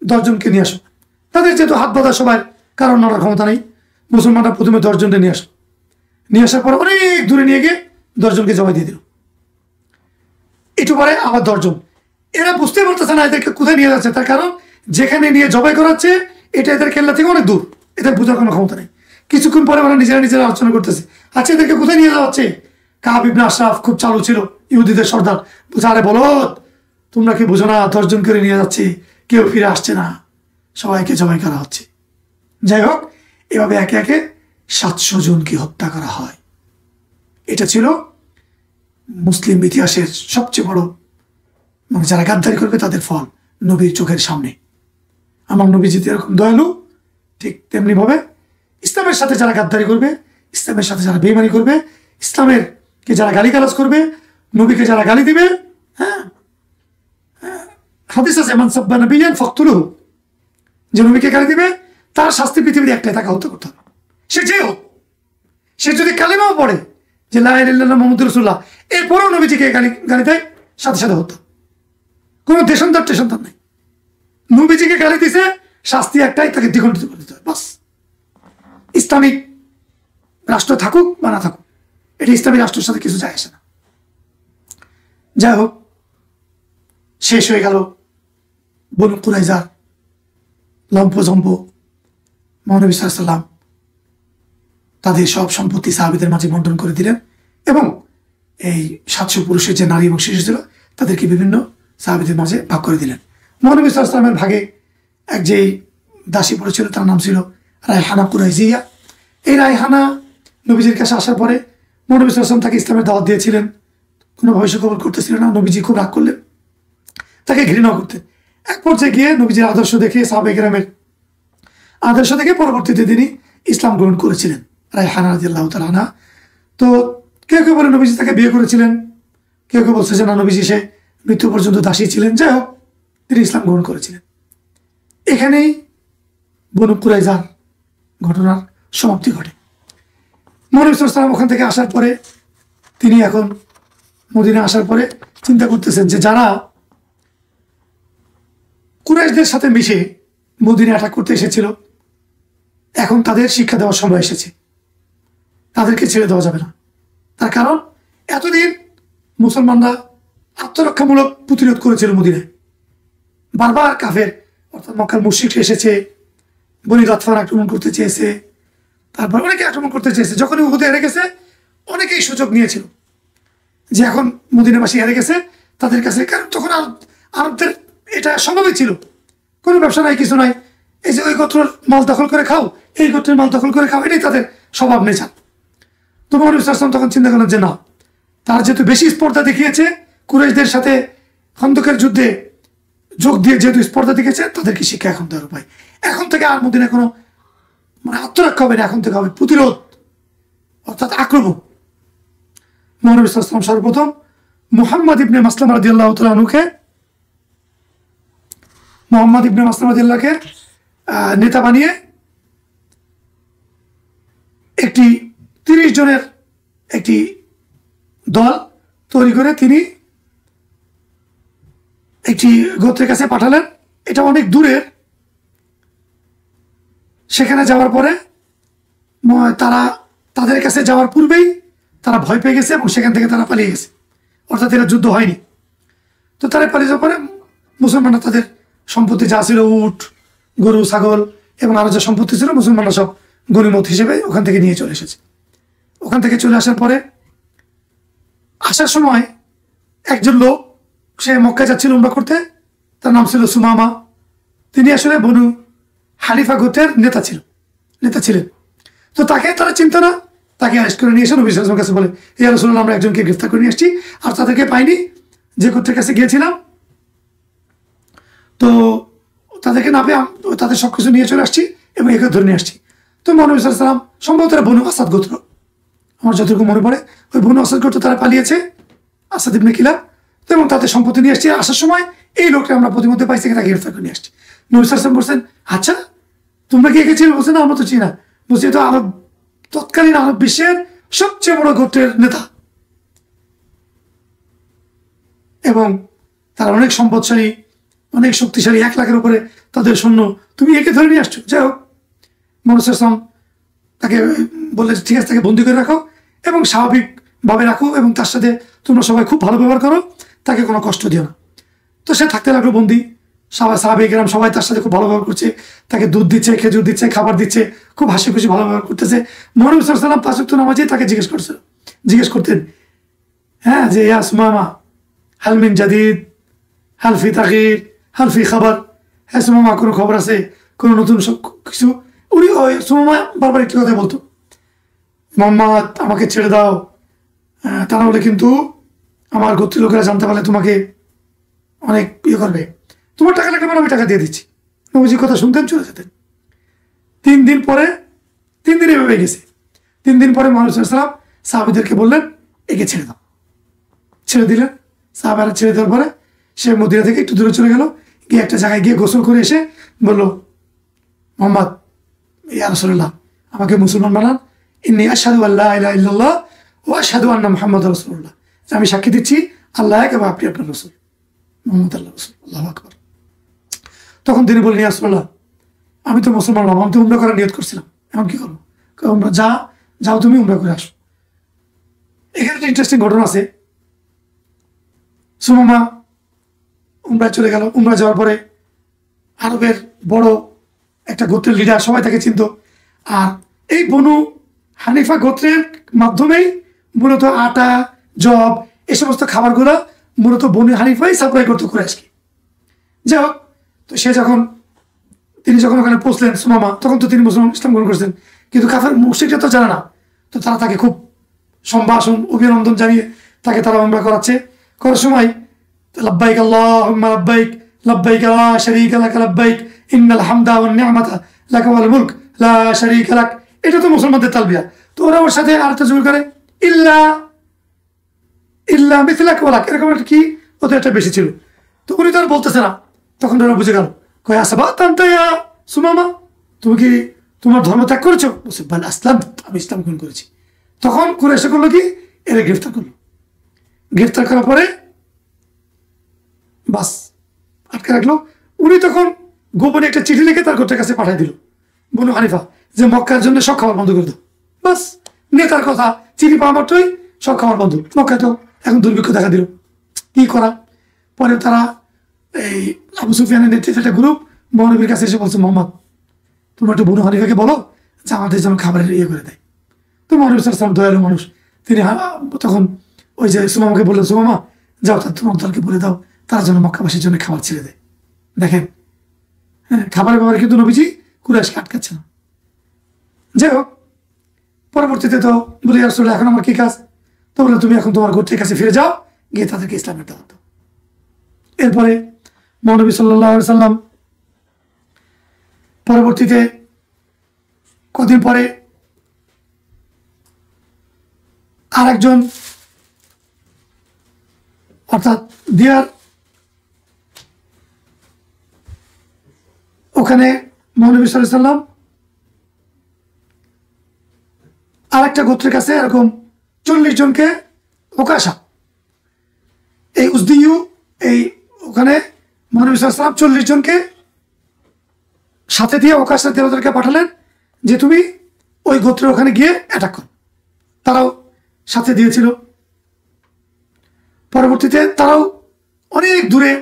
10 জনকে নিয়ে আসো। তাদের যেহেতু হাত বাঁধা সবার কারণ নড়ার ক্ষমতা নেই, মুসলমানরা প্রথমে 10 জনকে নিয়ে আসলো। নিয়ে আসার পর অনেক দূরে নিয়ে গিয়ে 10 জনকে জবাই দিয়ে দিল। একটু পরে আবার 10 জন। এরা বুঝতে পারতেছে না এদেরকে কোথায় নিয়ে যাচ্ছে, তার কারণ যেখানে নিয়ে জবাই করাচ্ছে এটা এদের কেল্লা থেকে অনেক দূর, এদের বোঝার কোনো ক্ষমতা নেই। কিছুক্ষণ পরে ওরা নিজেরা আলোচনা করতেছে, আচ্ছা এদেরকে কোথায় নিয়ে যাওয়া হচ্ছে। কাব ইবনে আশরাফ খুব চালু ছিল, ইহুদিদের সর্দার, বলছে, আরে বলো তোমরা কি বুঝো না 10 জন করে নিয়ে যাচ্ছে, কেউ ফিরে আসছে না, সবাইকে জবাই করা হচ্ছে। যাই হোক, এভাবে একে একে 700 জনকে হত্যা করা হয়। এটা ছিল মুসলিম ইতিহাসের সবচেয়ে বড়, মানে যারা গাদ্দারি করবে তাদের ফল নবীর চোখের সামনে। আমার নবী যদি এরকম দয়ালু, ঠিক তেমনি ভাবে ইসলামের সাথে যারা গাদ্দারি করবে, ইসলামের সাথে যারা বেইমানি করবে, ইসলামের কে যারা গালিগালাজ করবে, নবীকে যারা গালি দিবে, হ্যাঁ, হাদিস আছে মান সাব্বা নাবিয়ান ফাকতুলুহু, যে নবীকে গালি দিবে তার শাস্তি পৃথিবীর একটাই, তাকে হত্যা করতে হবে। সে যে হোক, সে যদি কালিমাও পড়ে যে লা ইলাহা ইল্লাল্লাহ মুহাম্মাদুর রাসূলুল্লাহ, এরপরেও নবীজিকে গালি দেয়, সাথে সাথে হত্যা। কোনো দেশান্তর নেই। নবীজিকে গালি দিছে, শাস্তি একটাই, তাকে দ্বিখণ্ডিত করে দিতে হবে, বাস। ইসলামিক রাষ্ট্র থাকুক বা না থাকুক, এটা ইসলামী রাষ্ট্রের সাথে কিছু যায় আসে না। যাই হোক, শেষ হয়ে গেল বনু কুরাইজার লম্ফজম্প। মহানবী সাল্লাল্লাহু আলাইহি ওয়াসাল্লাম তাদের সব সম্পত্তি সাহাবীদের মাঝে বন্টন করে দিলেন এবং এই 700 পুরুষের যে নারী এবং শিশু ছিল তাদেরকে বিভিন্ন সাহাবীদের মাঝে ভাগ করে দিলেন। মহানবী সাল্লাল্লাহু আলাইহি ওয়াসাল্লামের ভাগে এক যে দাসী পড়েছিল তার নাম ছিল রায়হানা কুরাইজিয়া। এই রায়হানা নবীজির কাছে আসার পরে মহানবী সাল্লাল্লাহু আলাইহি ওয়াসাল্লাম তাকে ইসলামের দাওয়াত দিয়েছিলেন, কোনো ভবিষ্য কবুল করতেছিলেন না। নবীজি খুব রাগ করলেন, তাকে ঘৃণা করতেন। এক পর্যায়ে গিয়ে নবীজির আদর্শ দেখে, সাহাবায়ে কেরামের আদর্শ দেখে পরবর্তীতে তিনি ইসলাম গ্রহণ করেছিলেন রায়হানা রাদিয়াল্লাহু তাআলা আনহা। তো কেউ কেউ বলে নবীজি তাকে বিয়ে করেছিলেন, কেউ কেউ বলছে যে না, নবীজি সে মৃত্যু পর্যন্ত দাসী ছিলেন। যাই হোক, তিনি ইসলাম গ্রহণ করেছিলেন। এখানেই বনু কুরাইজার ঘটনার সমাপ্তি ঘটে। মহানবী সাল্লাল্লাহু আলাইহি ওয়াসাল্লাম ওখান থেকে আসার পরে, তিনি এখন মদিনা আসার পরে চিন্তা করতেছেন যে যারা কুরাইশদের সাথে মিশে মদিনা অ্যাটাক করতে এসেছিল, এখন তাদের শিক্ষা দেওয়ার সময় এসেছে, তাদেরকে ছেড়ে দেওয়া যাবে না। তার কারণ এতদিন মুসলমানরা আত্মরক্ষামূলক প্রতিরোধ করেছিল মদিনায়। বারবার কাফের অর্থাৎ মক্কার মুশরিক এসেছে, বনি গাতফান আক্রমণ করতে চেয়েছে, তারপর অনেকে আক্রমণ করতে চেয়েছে। যখনই উহুদে হেরে গেছে, অনেকেই সুযোগ নিয়েছিল যে এখন মদিনাবাসী হেরে গেছে তাদের কাছে, কারণ তখন আরবদের এটা স্বভাবই ছিল, কোনো ব্যবসা নাই, কিছু নাই, এই যে ওই গোত্রের মাল দখল করে খাও, এই গোত্রের মাল দখল করে খাও, এটাই তাদের স্বভাব নেচার। তো মহানবী সাল্লাল্লাহু আলাইহি ওয়াসাল্লাম তখন চিন্তা করলেন যে না, তার যেহেতু বেশি স্পর্ধা দেখিয়েছে, কুরাইশদের সাথে খন্দকের যুদ্ধে যোগ দিয়ে যেহেতু স্পর্ধা দেখিয়েছে, তাদেরকে শিক্ষা এখন দেওয়ার উপায়। এখন থেকে আর মদিনায় কোনো মানে আত্মরক্ষা হবে না, এখন থেকে হবে প্রতিরোধ অর্থাৎ আক্রমণ। মহানবী সাল্লাল্লাহু আলাইহি ওয়াসাল্লাম সর্বপ্রথম মুহাম্মদ ইবনে মাসলামা রাদিয়াল্লাহু তাআলা আনহুকে, মুহাম্মদ ইবনে মাসলামা রাদিয়াল্লাহুকে নেতা বানিয়ে একটি 30 জনের একটি দল তৈরি করে তিনি একটি গোত্রের কাছে পাঠালেন। এটা অনেক দূরের। সেখানে যাওয়ার পরে তাদের কাছে যাওয়ার পূর্বেই তারা ভয় পেয়ে গেছে এবং সেখান থেকে তারা পালিয়ে গেছে, অর্থাৎ এরা যুদ্ধ হয়নি। তো তারা পালিয়ে যাওয়ার পরে মুসলমানরা তাদের সম্পত্তি যা ছিল, উট, গরু, ছাগল এবং আরো যা সম্পত্তি ছিল, মুসলমানরা সব গনিমত হিসেবে ওখান থেকে নিয়ে চলে এসেছে। ওখান থেকে চলে আসার পরে আসার সময় একজন লোক, সে মক্কায় যাচ্ছিল উমরা করতে, তার নাম ছিল সুমামা। তিনি আসলে বনু হানিফা গোত্রের নেতা ছিলেন। তো তাকে তারা চিনত না, তাকে অ্যারেস্ট করে নিয়ে এসে নবী সাল্লাল্লাহু আলাইহি ওয়াসাল্লামের কাছে বলে, ইয়া রাসূলুল্লাহ, আমরা একজনকে গ্রেফতার করে নিয়ে এসেছি, আর তাদেরকে পাইনি, যে গোত্রের কাছে গিয়েছিলাম তো তাদেরকে না পেয়ে তাদের সবকিছু নিয়ে চলে আসছি এবং একে ধরে নিয়ে আসছি। তো নবী সাল্লাল্লাহু আলাইহি ওয়াসাল্লাম, সম্ভবত বনু আসাদ গোত্র, আমার যতটুকু মনে পড়ে, ওই বনু আসাদ গোত্র তারা পালিয়েছে, আসাদ ইবনে কিলাব, এবং তাদের সম্পত্তি নিয়ে আসছি। আসার সময় এই লোকটা আমরা প্রতিমধ্যে পাইছি, তাকে গ্রেফতার করে নিয়ে আসছি। নবী সাল্লাল্লাহু আলাইহি ওয়াসাল্লাম বলছেন, আচ্ছা তোমরা কি একে চিনো? বলছে না, আমরা তো চিনি না। বলছি, তো আরব, তৎকালীন আরব বিশ্বের সবচেয়ে বড় গোত্রের নেতা এবং তারা অনেক সম্পদশালী, অনেক শক্তিশালী, 1 লাখের উপরে তাদের সৈন্য, তুমি একে ধরে নিয়ে আসছো। যাই হোক, নবী সাল্লাল্লাহু আলাইহি ওয়াসাল্লাম তাকে বললে, ঠিক আছে, তাকে বন্দি করে রাখো এবং স্বাভাবিকভাবে রাখো এবং তার সাথে তোমরা সবাই খুব ভালো ব্যবহার করো, তাকে কোনো কষ্ট দিও না। তো সে থাকতে লাগলো বন্দি। সাহাবায়ে কেরাম সবাই তার সাথে খুব ভালো ব্যবহার করছে, তাকে দুধ দিচ্ছে, খেজুর দিচ্ছে, খাবার দিচ্ছে, খুব হাসি খুশি ভালো ব্যবহার করতেছে। নবী সাল্লাল্লাহু আলাইহি ওয়াসাল্লাম 5 ওয়াক্ত নামাজে তাকে জিজ্ঞেস করতেন, হ্যাঁ, যে ইয়া সুমামা, হাল মিন জাদিদ, হাল ফি তাগয়ির, হাল ফি খাবার, হ্যাঁ সুমামা, কোনো খবর আছে, কোনো নতুন সব কিছু? উনি সুমামা বারবার একটি কথা বলতো, মোহাম্মদ আমাকে ছেড়ে দাও, তা না হলে কিন্তু আমার গোত্রীয় লোকেরা জানতে পারলে তোমাকে অনেক ইয়ে করবে, তোমার টাকা লাগবে, আমি টাকা দিয়ে দিচ্ছি। নবীজির কথা শুনতেন, চলে যেতেন। 3 দিন এভাবে গেছে। 3 দিন পরে মুহাম্মদ সাল্লাল্লাহু আলাইহি ওয়াসাল্লাম সাহাবীদেরকে বললেন, একে ছেড়ে দাও। ছেড়ে দিলেন। সাহাবারা ছেড়ে দেওয়ার পরে সে মদিনা থেকে একটু দূরে চলে গেল, গিয়ে একটা জায়গায় গিয়ে গোসল করে এসে বলল, মোহাম্মদ, ইয়া রাসূলুল্লাহ, আমাকে মুসলমান বানান। ইন্নী আশহাদু আল্লা ইলাহা ইল্লাল্লাহ ওয়া আশহাদু আন্না মুহাম্মাদুর রাসূলুল্লাহ, আমি সাক্ষী দিচ্ছি আল্লাহ এক এবং আপনি আপনার রাসূল, মুহাম্মদ আল্লাহর রাসূল। আল্লাহু আকবার। তখন তিনি বললেন, ইয়া রাসূলুল্লাহ, আমি তো মুসলমান হলাম, আমি তো উমরা করার নিয়ত করছিলাম, এখন কি করবো? উমরা যাও তুমি উমরা করে আসো। এখানে একটা ইন্টারেস্টিং ঘটনা আছে। সুমামা উমরা চলে গেল। উমরা যাওয়ার পরে আরবের বড় একটা গোত্রের লিডার, সবাই তাকে চিনত। আর এই বনু হানিফা গোত্রের মাধ্যমেই মূলত আটা, জব, এই সমস্ত খাবারগুলো মূলত বনু হানিফাই সাপ্লাই করতো কুরাইশকে। যাই হোক, তো তিনি যখন ওখানে পৌঁছলেন সুমামা, তখন তো তিনি মুসলমান, ইসলাম গ্রহণ করেছেন, কিন্তু কাফের মুশরিকরা তো জানে না। তো তারা তাকে খুব সম্ভাষণ, অভিনন্দন জানিয়ে তাকে তারা উমরা করার সময়, লাব্বাইক আল্লাহুম্মা লাব্বাইক, লাব্বাইক লা শারীকা লাক লাব্বাইক, ইন্নাল হামদা ওয়ান নি'মাতা লাকা ওয়াল মুলক লা শারীকা লাক, এটা তো মুসলমানদের তালবিয়া। তো ওরা ওর সাথে আরেকটা জোর করে, ইল্লা মিথলাক ওয়া লাক, এরকম একটা কি ওদের একটা বেশি ছিল। তো উনি তো আর বলতেছে না। তখন ওরা বুঝে গেল, কয় আসবাত আনতা ইয়া সুমামা, তুমি কি তোমার ধর্ম ত্যাগ করেছো? বলছে, বাল আসলাম, আমি ইসলাম গ্রহণ করেছি। তখন কুরাইশ করলো কি, এরা গ্রেফতার করলো। গ্রেফতার করার পরে বাস আটকে রাখলো। উনি তখন গোপনে একটা চিঠি লিখে তার গোত্রের কাছে পাঠিয়ে দিল, বনু হানিফা, যে মক্কার জন্য সব খাবার বন্ধ করে দাও। বাস, নেতার কথা, চিঠি পাওয়া মাত্রই সব খাবার বন্ধ। মক্কায় তো এখন দুর্ভিক্ষ দেখা দিল, কি করা? পরে তারা এই আবু সুফিয়ানের নেতৃত্বে একটা গ্রুপ মহানবীর কাছে এসে বলছে, মোহাম্মদ, তোমরা একটু বনু হানিফাকে বলো যে আমাদের যেন খাবারের ইয়ে করে দেয়। তো মহানবী সাল্লাল্লাহু আলাইহি ওয়াসাল্লাম দয়ালু মানুষ, তিনি তখন ওই যে সুমামাকে বললেন, সুমামা যাও, তোমার দলকে বলে দাও তারা যেন মক্কাবাসীর জন্য খাবার ছেড়ে দেয়। দেখেন, হ্যাঁ, খাবারের ব্যাপারে কিন্তু নবীজি কুরাইশকে আটকাচ্ছে না। যাই হোক, পরবর্তীতে তো বলে, ইয়া রাসূলুল্লাহ, এখন আমার কি কাজ? তো বলে, তুমি এখন তোমার গোত্রের কাছে ফিরে যাও, গিয়ে তাদেরকে ইসলামের দাওয়াত দাও। এরপরে মহানবী সাল্লাল্লাহু আলাইহি ওয়াসাল্লাম পরবর্তীতে কদিন পরে আরেকজন, অর্থাৎ দিয়ার, ওখানে মহানবী সাল্লাল্লাহু আলাইহি ওয়াসাল্লাম আরেকটা গোত্রের কাছে এরকম 40 জনকে, ওকাশা, এই উজদিয়ু, এই ওখানে মহানবী সাল্লাল্লাহু আলাইহি ওয়াসাল্লাম 40 জনকে সাথে দিয়ে ওকাশা দেবতাদেরকে পাঠালেন যে তুমি ওই গোত্রের ওখানে গিয়ে অ্যাটাক করো। তারাও সাথে দিয়েছিল। পরবর্তীতে তারাও অনেক দূরে,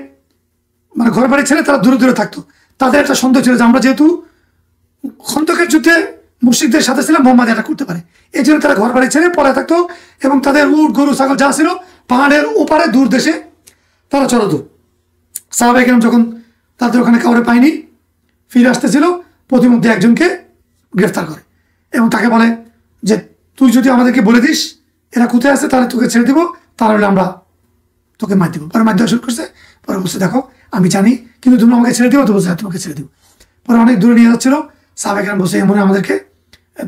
মানে ঘর বাড়ি ছেড়ে তারা দূরে দূরে থাকতো। তাদের একটা সন্দেহ ছিল যে আমরা যেহেতু খন্দকের যুদ্ধে মুশরিকদের সাথে ছিল মোহাম্মদ এটা করতে পারে, এই জন্য তারা ঘর বাড়ি ছেড়ে পড়ে থাকতো এবং তাদের উট গরু ছাগল যা ছিল পাহাড়ের ওপারে দূর দেশে তারা চড়াতো। সাহাবায়ে কেরাম যখন তাদের ওখানে কাউরে পায়নি, ফিরে আসতেছিল, প্রতিমধ্যে একজনকে গ্রেফতার করে এবং তাকে বলে যে তুই যদি আমাদেরকে বলে দিস এরা কোথায় আছে তাহলে তোকে ছেড়ে দিব, তাহলে আমরা তোকে মার দিব। পরে মার দেওয়া শুরু করছে। পরে বলছে দেখো আমি জানি, কিন্তু তুমি আমাকে ছেড়ে দিবো, তো বলছে তোমাকে ছেড়ে দিব। পরে অনেক দূরে নিয়ে যাচ্ছিল, সাহাবায়ে কেরাম বসে এমন আমাদেরকে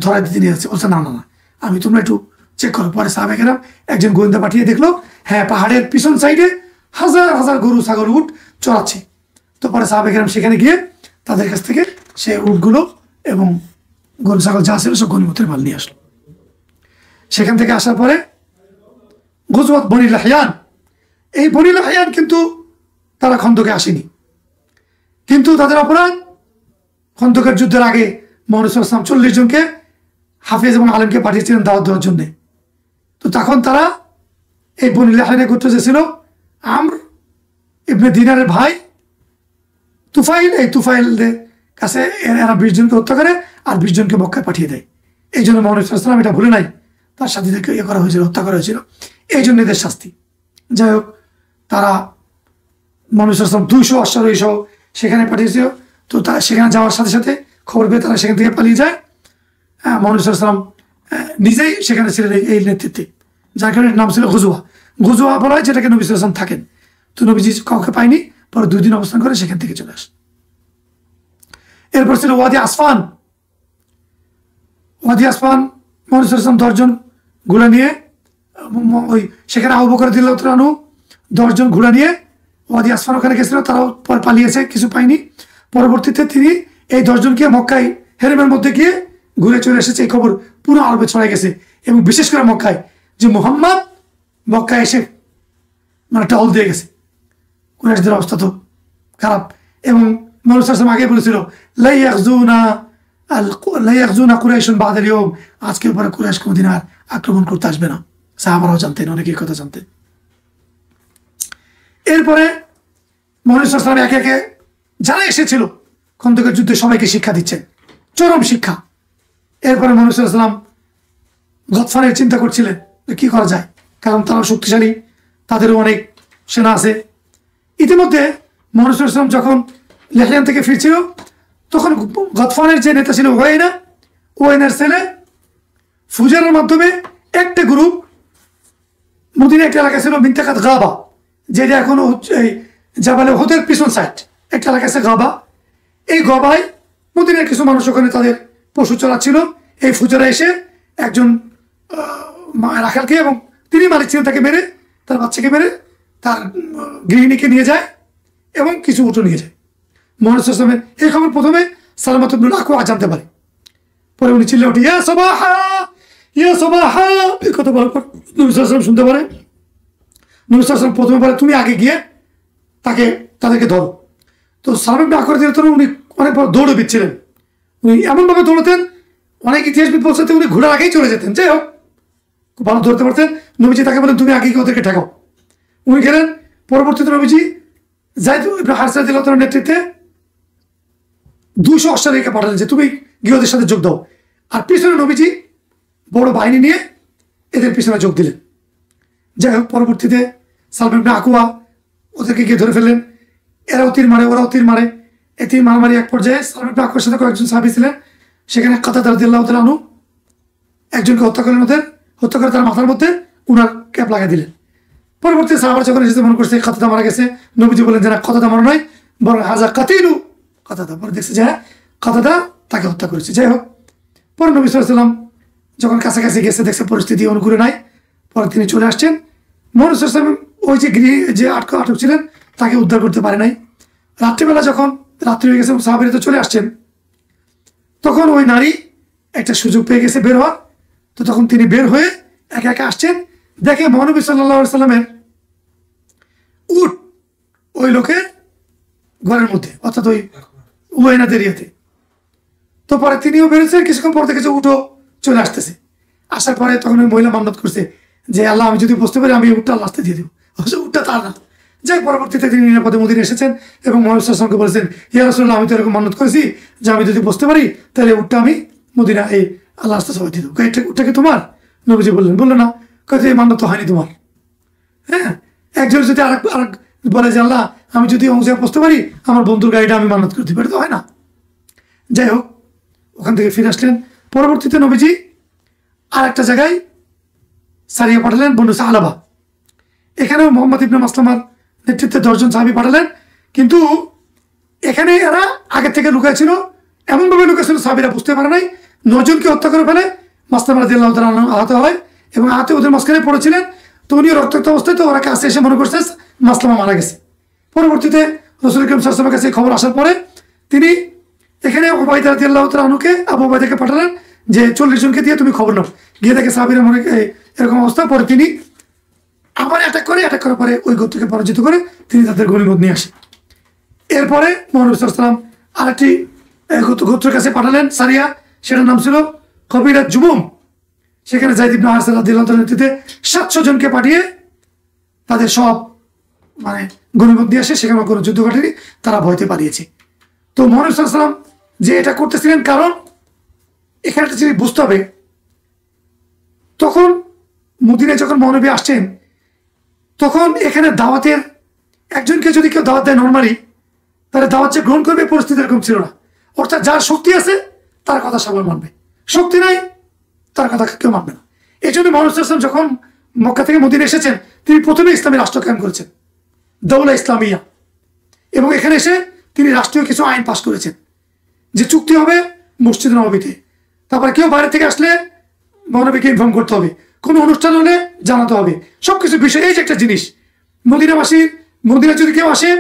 ধরা দিতে নিয়ে যাচ্ছে। বলছে না না না, আমি তোমরা একটু চেক করো। পরে সাহাবায়ে কেরাম একজন গোয়েন্দা পাঠিয়ে দেখলো হ্যাঁ পাহাড়ের পিছন সাইডে হাজার হাজার গরু ছাগল উট চড়াচ্ছে। তো পরে সাহাবায়ে কেরাম সেখানে গিয়ে তাদের কাছ থেকে সে উটগুলো এবং গরু ছাগল যা ছিল সব গনিমতের মাল নিয়ে আসলো। সেখান থেকে আসার পরে গজওয়াত বনি লাহিয়ান, এই বনি লাহিয়ান কিন্তু তারা খন্দকে আসেনি, কিন্তু তাদের অপরাধ খন্দকের যুদ্ধের আগে মুহাম্মদ সাল্লাল্লাহু আলাইহি ওয়াসাল্লাম 40 জনকে হাফেজ এবং আলেমকে পাঠিয়েছিলেন দাওয়াত দেওয়ার জন্য। তো তখন তারা এই বনি লাহিয়ানে গোত্র যে ছিল আমর ইবনে দিনারের ভাই তুফাইল, এই তুফাইলদের কাছে এরা 20 জনকে হত্যা করে আর 20 জনকে মক্কায় পাঠিয়ে দেয়। এই জন্য মুহাম্মদ সাল্লাল্লাহু আলাইহি ওয়াসাল্লাম এটা ভুলে নাই, তার সাথীদেরকে করা হয়েছিল, হত্যা করা হয়েছিল, এই জন্য এদের শাস্তি। যাই হোক, তারা মুহাম্মদ সাল্লাল্লাহু আলাইহি ওয়াসাল্লাম 200 অশ্বারোহী সহ সেখানে পাঠিয়েছিল। তো তারা সেখানে যাওয়ার সাথে সাথে খবর পেয়ে তারা সেখান থেকে পালিয়ে যায়। মুহাম্মদ সাল্লাল্লাহু আলাইহি ওয়াসাল্লাম নিজেই সেখানে ছিলেন এই নেতৃত্বে, যার কারণে নাম ছিল গুজওয়া। গুজওয়া বলা হয় যেটাকে নবী সাল্লাল্লাহু আলাইহি ওয়াসাল্লাম থাকেন। তো নবীজি কাউকে পায়নি, পরে 2 দিন অবস্থান করে সেখান থেকে চলে আসে। এরপর ছিল ওয়াদি আসফান। ওয়াদি আসফান মুহাম্মদ সাল্লাল্লাহু আলাইহি ওয়াসাল্লাম 10 জন ঘোড়া নিয়ে ওই সেখানে আবু বকর রাদিয়াল্লাহু তাআলা আনহু 10 জন ঘোড়া নিয়ে ওয়াদি আসফান ওখানে গেছিল, তারাও পরে পালিয়েছে, কিছু পায়নি। পরবর্তীতে তিনি এই 10 জনকে মক্কায় হেরেমের মধ্যে গিয়ে ঘুরে চলে এসেছে, এই খবর পুরো আরবে ছড়াই গেছে এবং বিশেষ করে মক্কায়, যে মুহাম্মদ মক্কায় এসে মানে টহল দিয়ে গেছে। কুরাইশদের অবস্থা তো খারাপ এবং মুহাম্মদ সাল্লাল্লাহু আলাইহি ওয়াসাল্লাম আগে বলেছিল লা ইয়াগজুনা কুরাইশুন বা'দাল ইয়াওম, আজকের পরে কুরাইশ কোনদিন আর আক্রমণ করতে আসবে না। সাহাবারাও জানতেন, অনেকেই কথা জানতেন। এরপরে মুহাম্মদ সাল্লাল্লাহু আলাইহি ওয়াসাল্লাম একে একে যারা এসেছিল খন্দকের যুদ্ধে সবাইকে শিক্ষা দিচ্ছেন, চরম শিক্ষা। এরপরে মুহাম্মদ সাল্লাল্লাহু আলাইহি ওয়াসাল্লাম গতফানের চিন্তা করছিলেন যে কি করা যায়, কারণ তারা শক্তিশালী, তাদেরও অনেক সেনা আছে। ইতিমধ্যে মুহাম্মদ সাল্লাল্লাহু আলাইহি ওয়াসাল্লাম যখন লেহিয়ান থেকে ফিরছিল, তখন গতফানের যে নেতা ছিল ওয়াইনার ছেলে ফুজারের মাধ্যমে একটা গ্রুপ মদিনা একটা এলাকা ছিল মিনতাকাত গাবা, যেটা এখন এই জাবালে ওহদের পিছন সাইড একটা এলাকা আছে গাবা। এই গবায় মদিনার কিছু মানুষ ওখানে তাদের পশু চড়াচ্ছিল। এই ফুজারা এসে একজন রাখালকে, এবং তিনি মালিক ছিলেন, তাকে মেরে, তার বাচ্চাকে মেরে তার গৃহিণীকে নিয়ে যায় এবং কিছু উঠো নিয়ে যায়। মুহাম্মদ সাল্লাল্লাহু আলাইহি ওয়াসাল্লামের এই খবর প্রথমে সালামাত ইবনুল আকওয়া জানতে পারে। পরে উনি চিল্লে ওঠে ইয়া সাবাহা ইয়া সাবাহা, এই কথা বলার পর নবী সাল্লাল্লাহু আলাইহি ওয়াসাল্লাম শুনতে পারে। নবী সাল্লাল্লাহু আলাইহি ওয়াসাল্লাম প্রথমে বলে তুমি আগে গিয়ে তাদেরকে ধরো। তো সালাম ইবনে আকওয়া রাদিয়াল্লাহু তাআলা উনি অনেক বড় দৌড়বিদ ছিলেন, উনি এমনভাবে দৌড়তেন, অনেক ইতিহাসবিদ বলছেন উনি ঘোড়ার আগেই চলে যেতেন। যাই হোক, খুব ভালো ধরতে পারতেন। নবীজি তাকে বলেন তুমি আগে গিয়ে ওদেরকে ঠেকাও। উনি গেলেন। পরবর্তীতে নবীজি যায়েদ ইবনে হারিসা রাদিয়াল্লাহু তাআলার নেতৃত্বে 200 অশ্বারোহীকে পাঠালেন যে তুমি গিয়ে ওদের সাথে যোগ দাও, আর পিছনে নবীজি বড় বাহিনী নিয়ে এদের পিছনে যোগ দিলেন। যাই হোক, পরবর্তীতে সালাম ইবনে আকওয়া ওদেরকে গিয়ে ধরে ফেললেন। এরাও তীর মারে, ওরাও তীর মারে। এই তীর মারামারি এক পর্যায়ে সালাম ইবনে আকওয়ার সাথে কয়েকজন সাহাবী ছিলেন, সেখানে কাতাদা রাদিয়াল্লাহু তাআলা আনহু একজনকে হত্যা করলেন। হত্যা করে তার মাথার মধ্যে উনার ক্যাপ লাগিয়ে দিলেন। পরবর্তীতে সাহাবারা যখন এসে মনে করছে কাতাদা মারা গেছে, নবীজি বলেন যে না, কাতাদা মারা নয়, বরং হাজা কাতিলু কাতাদা। পরে দেখছে যে কাতাদা তাকে হত্যা করেছে। যাই হোক, পরে নবী সাল্লাল্লাহু আলাইহি ওয়াসাল্লাম যখন কাছাকাছি গেছে, দেখছে পরিস্থিতি অনুকূলে নাই, পরে তিনি চলে আসছেন। মুহাম্মদ সাল্লাল্লাহু আলাইহি ওয়াসাল্লাম ওই যে যে আটক ছিলেন তাকে উদ্ধার করতে পারে নাই। রাত্রিবেলা যখন রাত্রি হয়ে গেছে, সাহাবীরা তো চলে আসছেন, তখন ওই নারী একটা সুযোগ পেয়ে গেছে বের হওয়ার। তো তখন তিনি বের হয়ে একা একা আসছেন, দেখে মহানবী সাল্লাল্লাহু আলাইহি ওয়াসাল্লামের উট ওই লোকের ঘরের মধ্যে, অর্থাৎ ওই ওয়াইনাদের ইয়েতে। তো পরে তিনিও বেরোচ্ছেন, কিছুক্ষণ পর দেখেছে উটও চলে আসতেছে। আসার পরে তখন ওই মহিলা মান্নত করছে যে আল্লাহ, আমি যদি বুঝতে পারি আমি উটটা আল্লাহতে দিয়ে দেবো। অবশ্য উটটা তার না। যাই পরবর্তীতে তিনি নিরাপদে মদিনা এসেছেন এবং মুহাম্মদ সাল্লাল্লাহু আলাইহি ওয়াসাল্লামকে বলেছেন, ইয়া রাসূলুল্লাহ, আমি তো এরকম মান্নত করেছি যে আমি যদি বুঝতে পারি তাহলে উটটা আমি মদিনা এই আল্লাহ রাস্তা সবাই দিত। ওটাকে তোমার? নবীজি বললেন, বললো না। এই মান্যত হয়নি তোমার। হ্যাঁ, একজন যদি আরেক বলে যে আল্লাহ আমি যদি অংশ বসতে পারি আমার বন্ধুর গাড়িটা আমি মান্যত করতে পারি, তো হয় না। যাই হোক, ওখান থেকে ফিরে আসলেন। পরবর্তীতে নবীজি আর একটা জায়গায় সারিয়া পাঠালেন, বনু সালাবা। এখানেও মোহাম্মদ ইবনে মাসলামার নেতৃত্বে 10 জন সাহাবী পাঠালেন। কিন্তু এখানে এরা আগে থেকে লুকাইছিল, এমনভাবে লুকাইছিল সাহাবীরা বুঝতে পারে নাই। 9 জনকে হত্যা করে ফেলে। মাসলামা রাদিয়াল্লাহু তাআলা আহত হয় এবং আহত ওদের মাঝখানে পড়েছিলেন। তো উনিও রক্তাক্ত অবস্থায়, তো ওরা কাছে এসে মনে করছে মাসলামা মারা গেছে। পরবর্তীতে রাসূল করিম সাল্লাল্লাহু আলাইহি ওয়াসাল্লামের কাছে খবর আসার পরে তিনি এখানে উবাইদা রাদিয়াল্লাহু তাআলা আনহুকে, আবু উবাইদাকে পাঠালেন যে 40 জনকে দিয়ে তুমি খবর নাও, গিয়ে দেখে সাহাবীরা মনে এরকম অবস্থা। পরে তিনি আবার অ্যাটাক করার পরে ওই গোত্রকে পরাজিত করে তিনি তাদের গনিমত নিয়ে আসেন। এরপরে মুহাম্মদ সাল্লাল্লাহু আলাইহি ওয়াসাল্লাম আরেকটি গোত্রের কাছে পাঠালেন সারিয়া, সেটার নাম ছিল কবিরা জুবুম। সেখানে যায়েদ ইবনে হারসা রাদিয়াল্লাহু তাআলার নেতৃত্বে 700 জনকে পাঠিয়ে তাদের সব গনিমত নিয়ে আসে। সেখানে কোনো যুদ্ধ ঘটেনি, তারা ভয়তে পালিয়েছে। তো মুহাম্মদ সাল্লাল্লাহু আলাইহি ওয়াসাল্লাম যে এটা করতেছিলেন, কারণ এখানে একটা জিনিস বুঝতে হবে, তখন মদিনায় যখন মহানবী আসছেন তখন এখানে দাওয়াতের একজনকে যদি কেউ দাওয়াত দেয় নর্মালি, তাহলে দাওয়াত যে গ্রহণ করবে পরিস্থিতি এরকম ছিল না। অর্থাৎ যার শক্তি আছে তার কথা সবাই মানবে, শক্তি নাই তার কথা কেউ মানবে না। এই জন্য মুহাম্মদ সাল্লাল্লাহু আলাইহি ওয়াসাল্লাম যখন মক্কা থেকে মদিনা এসেছেন, তিনি প্রথমে ইসলামী রাষ্ট্র কায়েম করেছেন, দৌলা ইসলামিয়া। এবং এখানে এসে তিনি রাষ্ট্রীয় কিছু আইন পাশ করেছেন যে চুক্তি হবে মসজিদ নববীতে। তারপরে কেউ বাইরে থেকে আসলে মহানবীকে ইনফর্ম করতে হবে, কোনো অনুষ্ঠান হলে জানাতে হবে, সবকিছু বিষয়। এই যে একটা জিনিস, মদিনা যদি কেউ আসে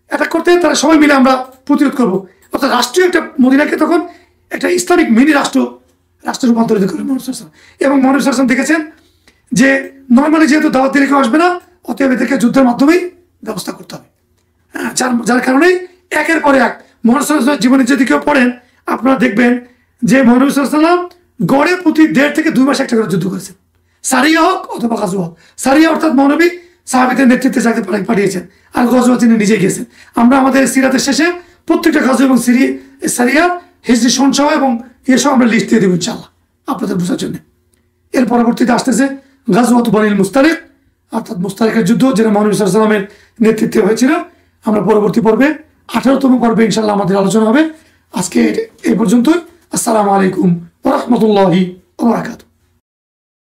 অ্যাটাক করতে, তারা সবাই মিলে আমরা প্রতিরোধ করবো। অর্থাৎ রাষ্ট্রীয় একটা মদিনাকে তখন একটা ইসলামিক মিনি রাষ্ট্রে রূপান্তরিত করে মুহাম্মদ সাল্লাল্লাহু আলাইহি ওয়াসাল্লাম। এবং মুহাম্মদ সাল্লাল্লাহু আলাইহি ওয়াসাল্লাম দেখেছেন যে নর্মালি যেহেতু দাওয়াত দিলে কেউ আসবে না, অতএব এদেরকে যুদ্ধের মাধ্যমেই ব্যবস্থা করতে হবে। যার কারণেই একের পরে এক মুহাম্মদ সাল্লাল্লাহু আলাইহি ওয়াসাল্লাম জীবনে যদি কেউ পড়েন, আপনারা দেখবেন যে মুহাম্মদ সাল্লাল্লাহু আলাইহি ওয়াসাল্লাম গড়ে প্রতি 1.5 থেকে 2 মাস একটা করে যুদ্ধ করেছেন, সারিয়া হোক অথবা গাজু হোক। সারিয়া অর্থাৎ মহানবী সাহাবীদের নেতৃত্বে যাকে পাঠিয়েছেন, আর গজওয়া তিনি নিজে গেছেন। আমরা আমাদের সিরাতের শেষে প্রত্যেকটা গাজু এবং সারিয়া হিজরি সনসহ এবং এসব আমরা লিস্ট দিয়ে দেবো ইনশাআল্লাহ আপনাদের বোঝার জন্য। এর পরবর্তীতে আসতেছে গাজওয়াত বনিল মুস্তালিক, অর্থাৎ মুস্তালিকের যুদ্ধ, যেটা মুহাম্মদ সাল্লাল্লাহু আলাইহি ওয়াসাল্লামের নেতৃত্বে হয়েছিল। আমরা পরবর্তী পর্বে 18তম পর্বে ইনশাআল্লাহ আমাদের আলোচনা হবে। আজকে এই পর্যন্তই। আসসালামু আলাইকুম ওয়া রাহমাতুল্লাহি ওয়া বারাকাতুহু।